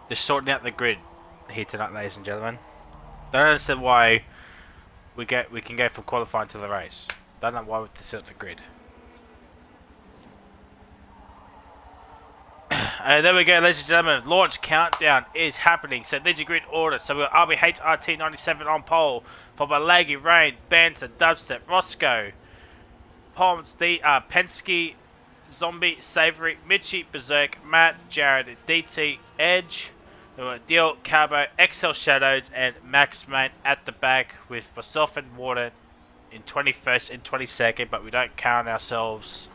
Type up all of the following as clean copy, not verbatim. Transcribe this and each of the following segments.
Just sorting out the grid here tonight, ladies and gentlemen. Don't understand why we can go from qualifying to the race. Don't know why we set up the grid. And there we go, ladies and gentlemen. Launch countdown is happening. So there's your grid order. So we've got RBH RT97 on pole, followed by Laggy, Rain, Banter, Dubstep, Roscoe, Palms, Penske, Zombie, Savory, Mitchie, Berserk, Matt, Jared, DT, Edge. We've got Deal, Carbo, XL Shadows, and Max Main at the back with myself and Warden in 21st and 22nd, but we don't count ourselves.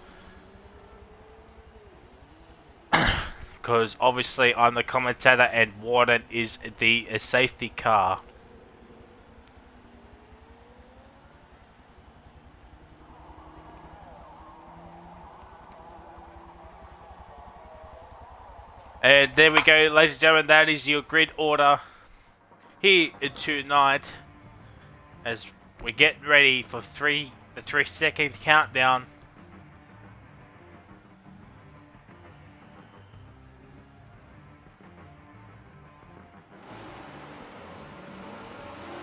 Because obviously I'm the commentator and Warden is the safety car. And there we go, ladies and gentlemen, that is your grid order here tonight as we get ready for the 3-second countdown.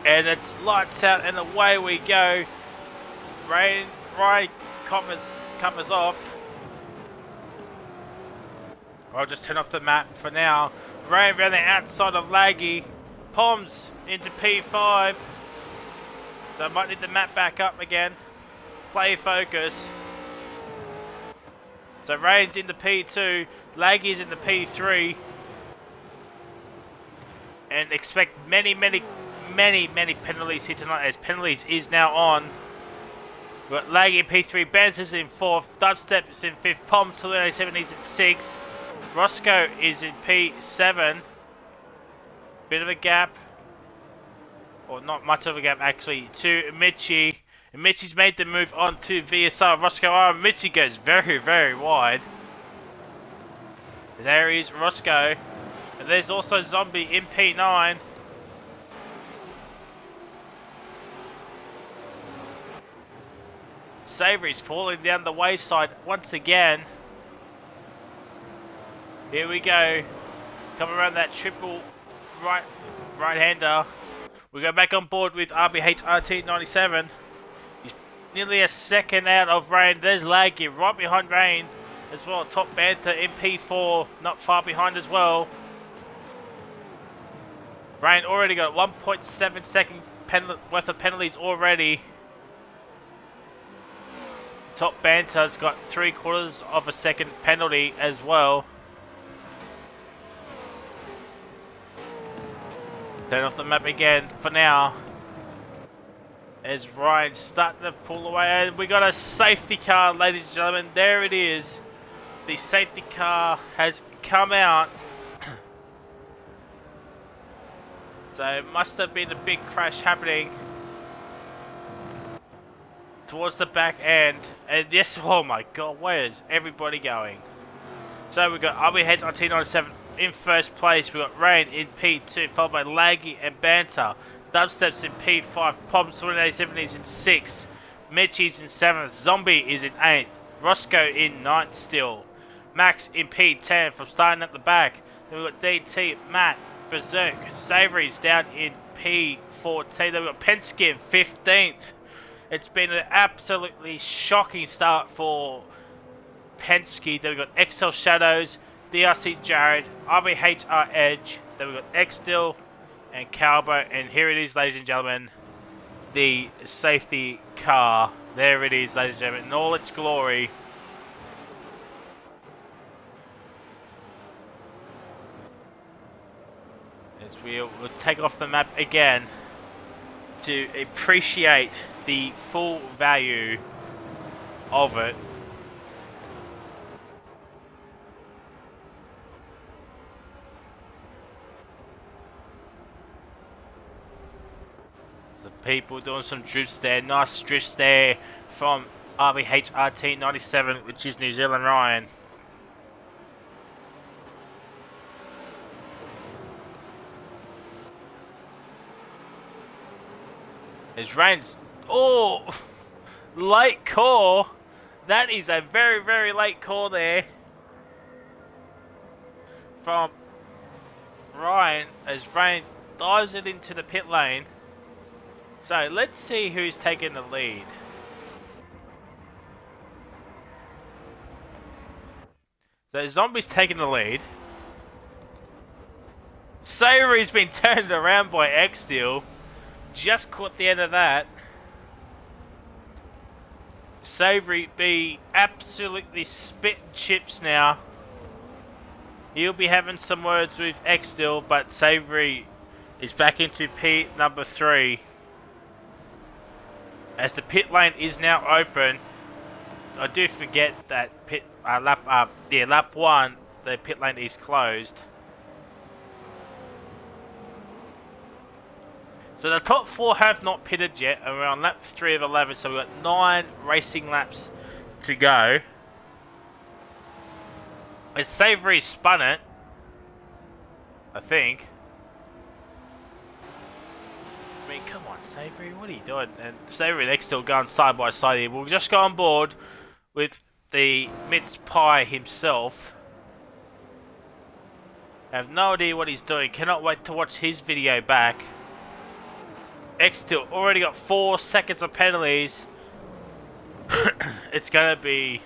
And it's lights out and away we go. Rain covers off. I'll just turn off the map for now. Rain around the outside of Laggy. Poms into P5. So I might need the map back up again. Play focus. So Rain's into P2. Laggy's into P3. And expect many penalties here tonight, as penalties is now on. We've got Laggy in P3, Banter's in 4th, Dubstep is in 5th, Palm 287 is in 6th, Roscoe is in P7. Bit of a gap, or not much of a gap actually, to Mitchie. And Mitchie's made the move on to VSR. Roscoe Mitchie goes very wide. There is Roscoe. And there's also Zombie in P9. Savory's falling down the wayside once again. Here we go. Come around that triple right-hander. We go back on board with RBH RT97. He's nearly a second out of Rain. There's Laggy right behind Rain as well. Top Banter in P4, not far behind as well. Rain already got 1.7 second worth of penalties already. Top Banter's got 3/4 of a second penalty as well. Turn off the map again for now. As Ryan's starting to pull away. And we got a safety car, ladies and gentlemen. There it is. The safety car has come out. So it must have been a big crash happening towards the back end. And yes, oh my god, where is everybody going? So we've got RBH on T97 in first place. We've got Rain in P2, followed by Laggy and Banter. Dubstep's in P5, Pops 187 is in 6th, Mitchie's in 7th, Zombie is in 8th, Roscoe in 9th still, Max in P10 from starting at the back. Then we've got DT, Matt, Berserk, Savory's down in P14. Then we've got Penske in 15th. It's been an absolutely shocking start for Penske. Then we've got XL Shadows, DRC Jared, RBHR Edge. Then we've got X-Dill and Calbo. And here it is, ladies and gentlemen, the safety car. There it is, ladies and gentlemen, in all its glory. As we'll take off the map again to appreciate the full value of it. The people doing some drifts there, nice drifts there from RBH RT97, which is New Zealand Ryan. There's Rain's. Oh, late call. That is a very late call there from Ryan as Ryan dives it into the pit lane. So let's see who's taking the lead. So Zombie's taking the lead. Savory's been turned around by X-Steel. Just caught the end of that. Savory be absolutely spitting chips now. He'll be having some words with X-Steel, but Savory is back into pit number 3. As the pit lane is now open. I do forget that lap 1, the pit lane is closed. So the top 4 have not pitted yet, and we're on lap 3 of 11, so we've got 9 racing laps to go. As Savory spun it, I think. I mean, come on, Savory, what are you doing? And Savory and X still going side by side here. We'll just go on board with the mince pie himself. I have no idea what he's doing. Cannot wait to watch his video back. X still already got 4 seconds of penalties. It's gonna be,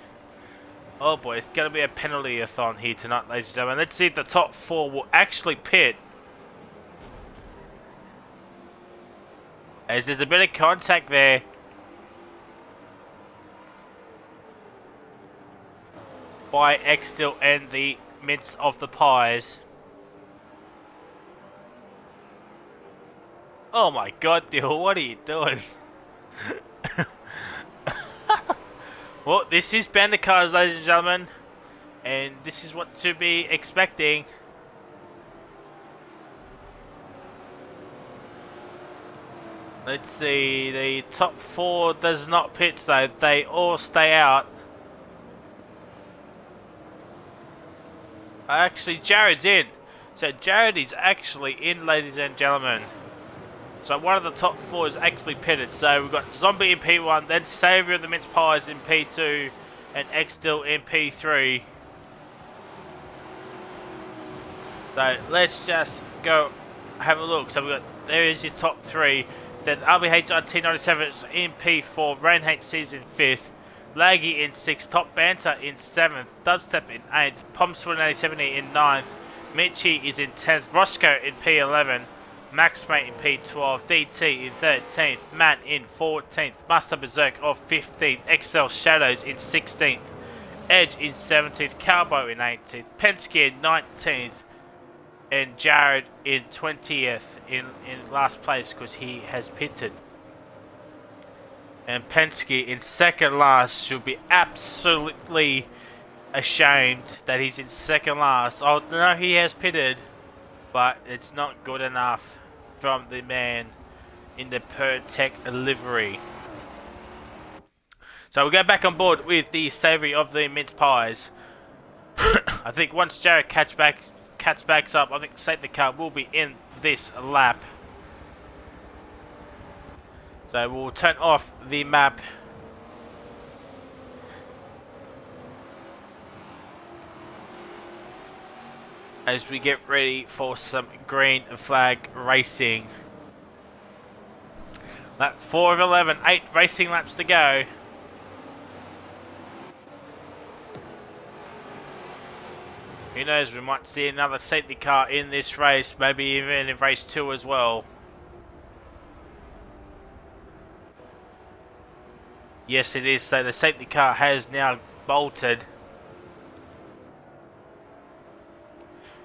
oh boy, it's gonna be a penalty-a-thon here tonight, ladies and gentlemen. Let's see if the top 4 will actually pit. As there's a bit of contact there. By X-Steel and the mince of the pies. Oh my god, Dill, what are you doing? Well, this is BANTERCARS, ladies and gentlemen. And this is what to be expecting. Let's see, the top 4 does not pit though, they all stay out. Actually, Jared's in. So Jared is actually in, ladies and gentlemen. So one of the top 4 is actually pitted. So we've got Zombie in P1, then Saviour of the Mince Pies in P2, and X-Steel in P3. So let's just go have a look. So we've got, there is your top 3. Then RBHRT97 is in P4, Rain HC's in 5th, Laggy in 6th, Top Banter in 7th, Dubstep in 8th, Pomswin8070 in 9th, Mitchie is in 10th, Roscoe in P11, Maxmate in P12, DT in 13th, Matt in 14th, Master Berserk of 15th, Excel Shadows in 16th, Edge in 17th, Calbo in 18th, Penske in 19th, and Jared in 20th in last place because he has pitted. And Penske in second last should be absolutely ashamed that he's in second last. I know he has pitted, but it's not good enough from the man in the PerTech livery. So we'll go back on board with the savoury of the mince pies. I think once Jared catch backs up, I think safety car will be in this lap. So we'll turn off the map. As we get ready for some green flag racing. Lap 4 of 11, 8 racing laps to go. Who knows, we might see another safety car in this race, maybe even in race 2 as well. Yes, it is, so the safety car has now bolted.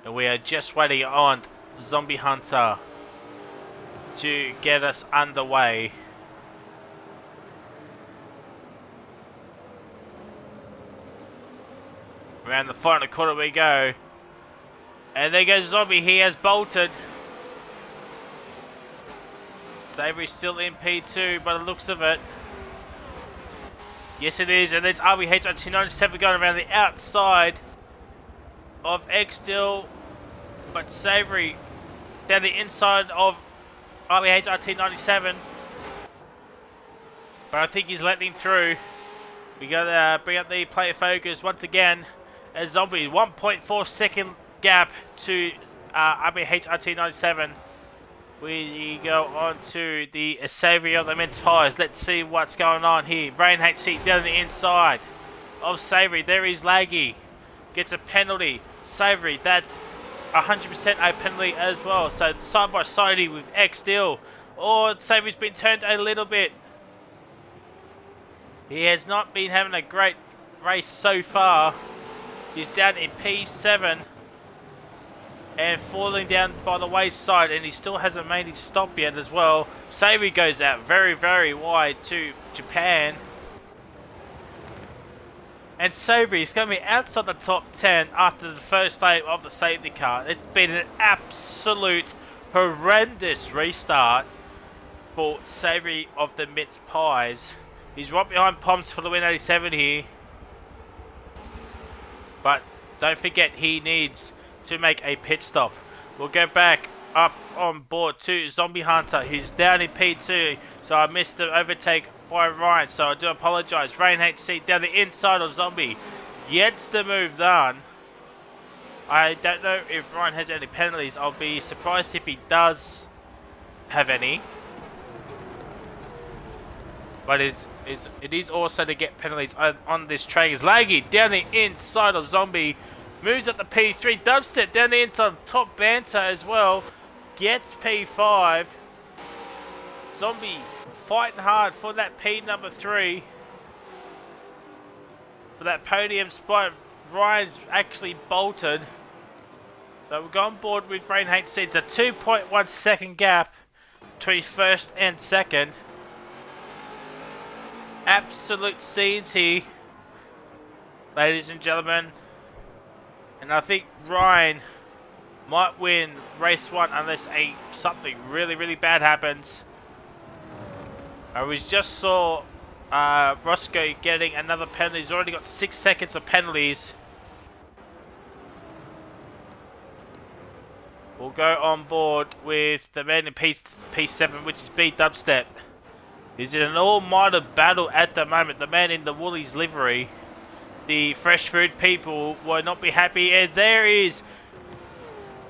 And we are just waiting on Zombie Hunter to get us underway. Around the final corner we go. And there goes Zombie. He has bolted. Savory's still in P2 by the looks of it. Yes, it is. And there's RBH97 going around the outside of X-Steel. But Savory down the inside of RBH97. But I think he's letting him through. We gotta bring up the player focus once again. As Zombie, 1.4 second gap to RBHRT97. We go on to the Savory of the mince pies. Let's see what's going on here. Rain HC down the inside of Savory. There is Laggy. Gets a penalty. Savory, that's 100% a penalty as well. So side by side with X Steel. Oh, Savory's been turned a little bit. He has not been having a great race so far. He's down in P7 and falling down by the wayside, and he still hasn't made his stop yet as well. Savory goes out very, very wide to Japan. And Savory is going to be outside the top 10 after the first lap of the safety car. It's been an absolute horrendous restart for Savory of the mince pies. He's right behind Poms for the win 87 here. But don't forget, he needs to make a pit stop. We'll go back up on board to Zombie Hunter, who's down in P2. So I missed the overtake by Ryan, so I do apologise. Rain HC down the inside of Zombie. Gets the move done. I don't know if Ryan has any penalties. I'll be surprised if he does have any. But it is also to get penalties on this track. Is Laggy down the inside of Zombie. Moves up the P3. Dubstep down the inside of Top Banter as well. Gets P5. Zombie fighting hard for that P number 3. For that podium spot. Ryan's actually bolted. So we've gone board with Rain HC. It's a 2.1 second gap between first and second. Absolute scenes here, ladies and gentlemen. And I think Ryan might win race 1 unless something really, really bad happens. We just saw Roscoe getting another penalty. He's already got 6 seconds of penalties. We'll go on board with the man in P7, which is B Dubstep. He's in an all-mighty battle at the moment. The man in the Woolies livery. The fresh food people will not be happy. And there is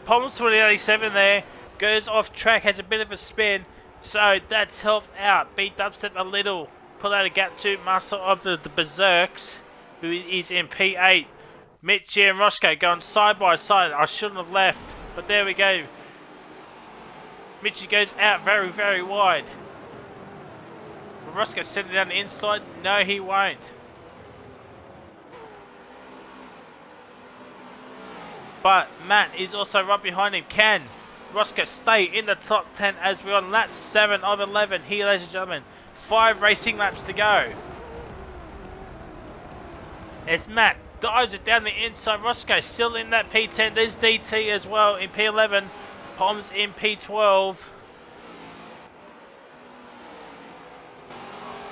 Poms 2087 there. Goes off track, has a bit of a spin. So that's helped out. Beat Dubstep a little. Pull out a gap to Master of the Berserks, who is in P8. Mitchie and Roscoe going side by side. I shouldn't have left, but there we go. Mitchie goes out very, very wide. Will Roscoe send it down the inside? No, he won't. But Matt is also right behind him. Can Roscoe stay in the top 10 as we're on lap 7 of 11 here, ladies and gentlemen? 5 racing laps to go. As Matt dives it down the inside. Roscoe still in that P10. There's DT as well in P11. Poms in P12.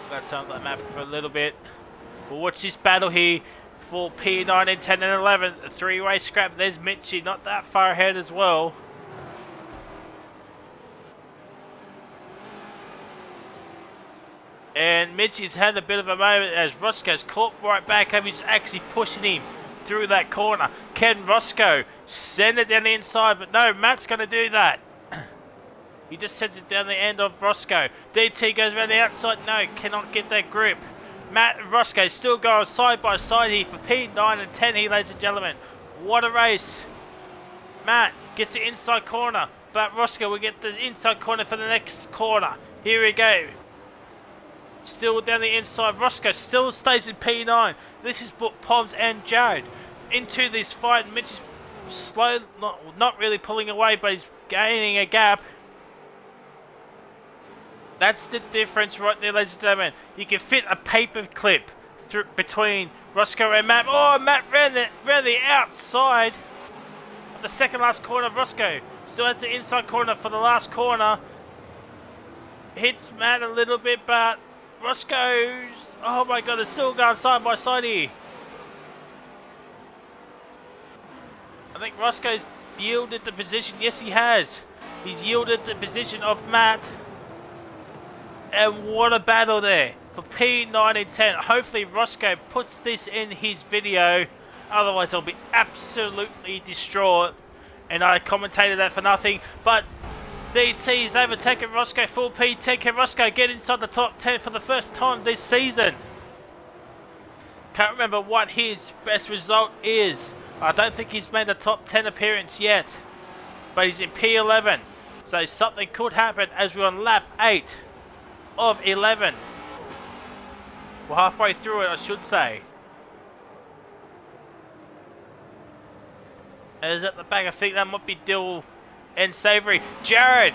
I'm going to turn that map for a little bit. We'll watch this battle here for P9 and 10 and 11. A 3-way scrap. There's Mitchie, not that far ahead as well. And Mitchie's had a bit of a moment as Roscoe's caught right back up. He's actually pushing him through that corner. Can Roscoe send it down the inside? But no, Matt's going to do that. He just sends it down the end of Roscoe. DT goes around the outside. No, cannot get that grip. Matt and Roscoe still going side by side here for P9 and 10 here, ladies and gentlemen. What a race. Matt gets the inside corner, but Roscoe will get the inside corner for the next corner. Here we go. Still down the inside. Roscoe still stays in P9. This is Poms and Jared into this fight. Mitch is slow, not really pulling away, but he's gaining a gap. That's the difference right there, ladies and gentlemen. You can fit a paper clip between Roscoe and Matt. Oh, Matt ran the outside of the second last corner. Roscoe still has the inside corner for the last corner. Hits Matt a little bit, but Roscoe's, oh my god, they're still going side by side here. I think Roscoe's yielded the position. Yes, he has. He's yielded the position of Matt. And what a battle there for P9 and 10. Hopefully Roscoe puts this in his video. Otherwise, I'll be absolutely distraught. And I commentated that for nothing, but DT's overtaken Roscoe full P10. Can Roscoe get inside the top 10 for the first time this season? Can't remember what his best result is. I don't think he's made a top 10 appearance yet, but he's in P11. So something could happen as we're on lap 8 of 11. We're halfway through it, I should say. As at the back, I think that might be Dill and Savory. Jared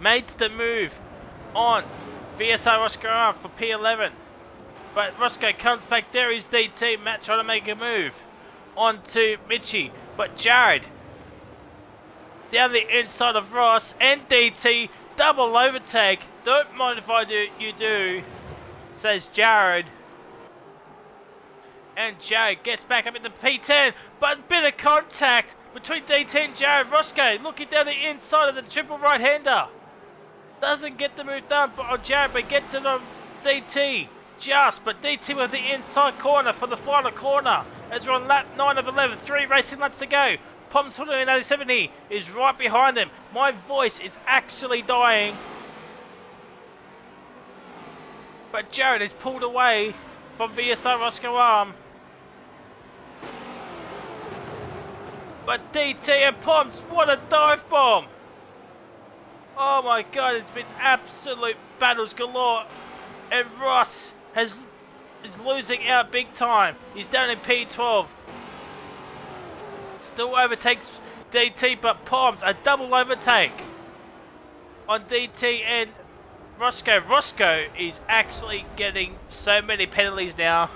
makes the move on VSR Roscoe for P11. But Roscoe comes back. There is DT. Matt trying to make a move onto Mitchie. But Jared down the inside of Ross and DT. Double overtake. Don't mind if I do. You do, says Jared. And Jared gets back up into P10. But a bit of contact between DT and Jared. Roscoe looking down the inside of the triple right-hander. Doesn't get the move done on Jared, but gets it on DT. But DT with the inside corner for the final corner. As we're on lap 9 of 11. 3 racing laps to go. Pom's in 8070 is right behind him. My voice is actually dying. But Jared is pulled away from VSR Roscoe Arm. But DT and Poms, what a dive bomb! Oh my god, it's been absolute battles galore. And Ross is losing out big time. He's down in P12. Still overtakes DT, but Poms, a double overtake on DT and Roscoe. Roscoe is actually getting so many penalties now.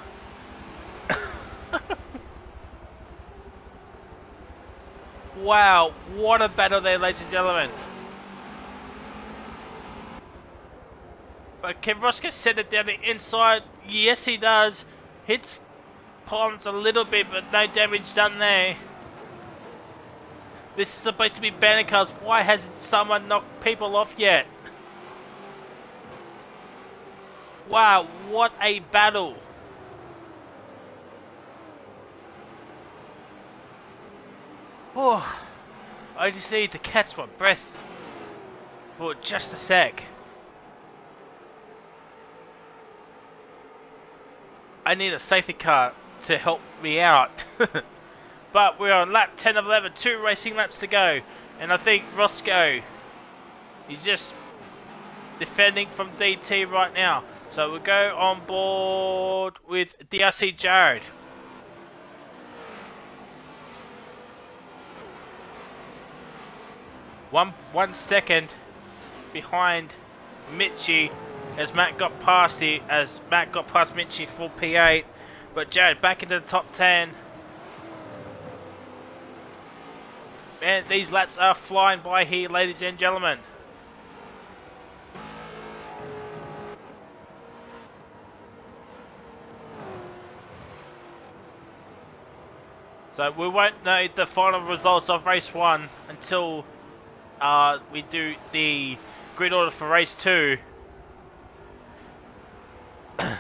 Wow, what a battle there, ladies and gentlemen. But can Roscoe send it down the inside? Yes, he does. Hits Poms a little bit, but no damage done there. This is supposed to be BANTERCARS. Why hasn't someone knocked people off yet? Wow, what a battle. Oh, I just need to catch my breath for just a sec. I need a safety car to help me out. But we're on lap 10 of 11, 2 racing laps to go. And I think Roscoe is just defending from DT right now. So we'll go on board with DRC Jared. One second behind Mitchie as Matt got past Mitchie for P8. But Jared back into the top 10. Man, these laps are flying by here, ladies and gentlemen. So we won't know the final results of race 1 until we do the grid order for race 2. But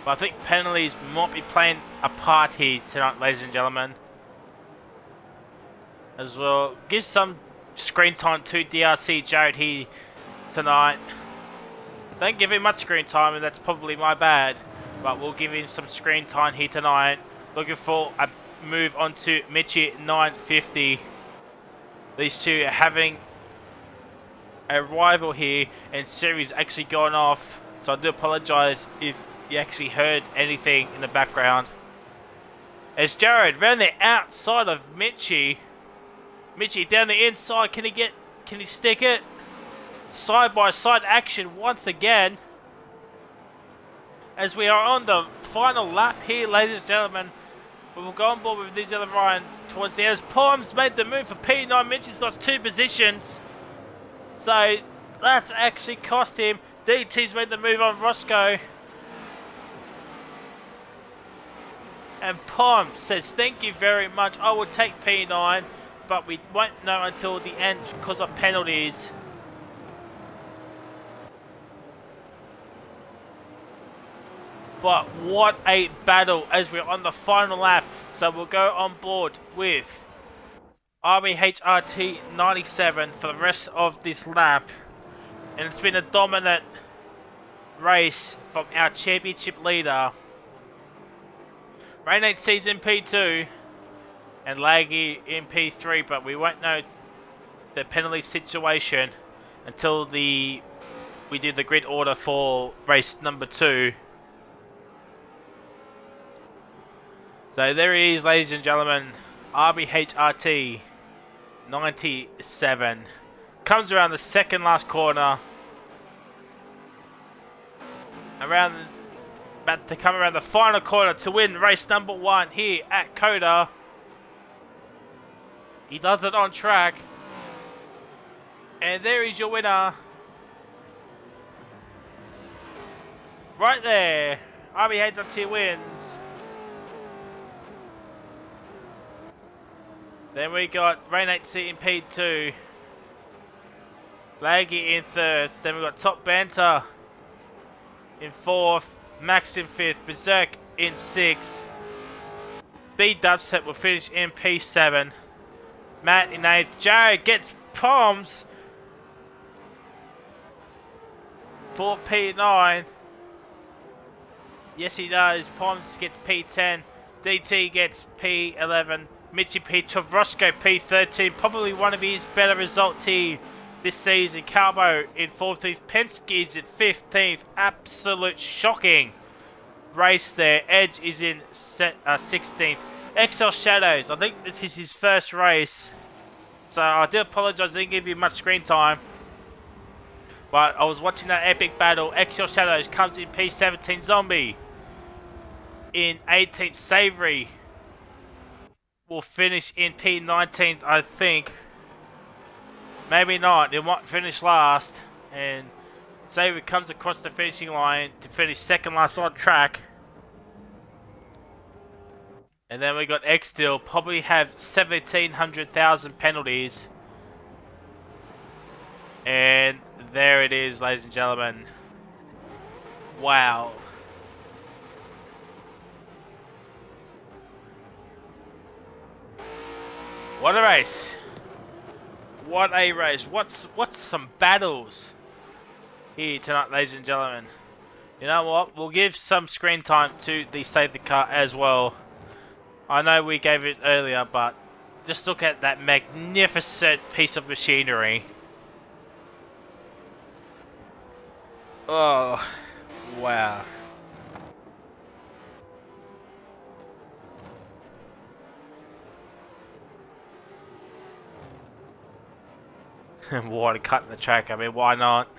I think penalties might be playing a part here tonight, ladies and gentlemen. As well, give some screen time to DRC Jared here tonight. Don't give him much screen time, and that's probably my bad. But we'll give him some screen time here tonight. Looking for a move on to Mitchie 950. These two are having a rival here, and Siri's actually gone off. So I do apologise if you actually heard anything in the background. As Jared round the outside of Mitchie. Mitchie down the inside. Can he stick it? Side by side action once again. As we are on the final lap here, ladies and gentlemen. We will go on board with these other Ryan towards the end. As Poms made the move for P9. Mitchie's lost 2 positions. So that's actually cost him. DT's made the move on Roscoe. And Poms says, thank you very much. I will take P9. But we won't know until the end because of penalties. But what a battle as we're on the final lap. So we'll go on board with RBHRT 97 for the rest of this lap. And it's been a dominant race from our championship leader. Rain 8C's in P2 and Laggy in P3, but we won't know the penalty situation until we do the grid order for race number 2. So there he is, ladies and gentlemen, RBHRT 97. Comes around the second last corner. About to come around the final corner to win race number 1 here at COTA. He does it on track. And there is your winner. Right there. RBHRT wins. Then we got Rain 8C in P2. Laggy in 3rd. Then we got Top Banter in 4th. Max in 5th. Berserk in 6th. B Dubstep will finish in P7. Matt in 8th. Jared gets palms for P9. Yes, he does. Palms gets P10. DT gets P11. Mitchy P12. Roscoe P13. Probably one of his better results here this season. Calbo in 14th. Penske's at 15th. Absolute shocking race there. Edge is in 16th. XL Shadows. I think this is his first race. So I do apologise, I didn't give you much screen time. But I was watching that epic battle. XL Shadows comes in P17. Zombie in 18th. Savory will finish in P19th, I think. Maybe not. They might finish last. And Savory comes across the finishing line to finish second last on track. And then we got X-Steel, probably have 1,700,000 penalties. And there it is, ladies and gentlemen. Wow. What a race. What a race. What's some battles here tonight, ladies and gentlemen. You know what? We'll give some screen time to the Save the Car as well. I know we gave it earlier, but just look at that magnificent piece of machinery. Oh, wow. Water cutting the track, I mean, why not?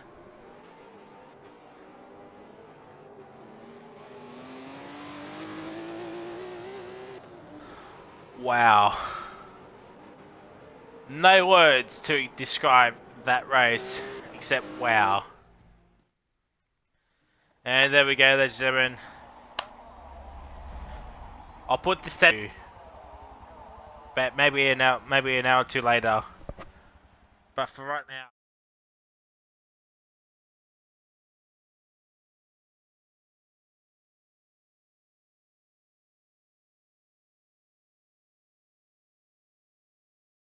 Wow. No words to describe that race, except wow. And there we go, ladies and gentlemen. I'll put this down, but maybe an hour or two later. But for right now.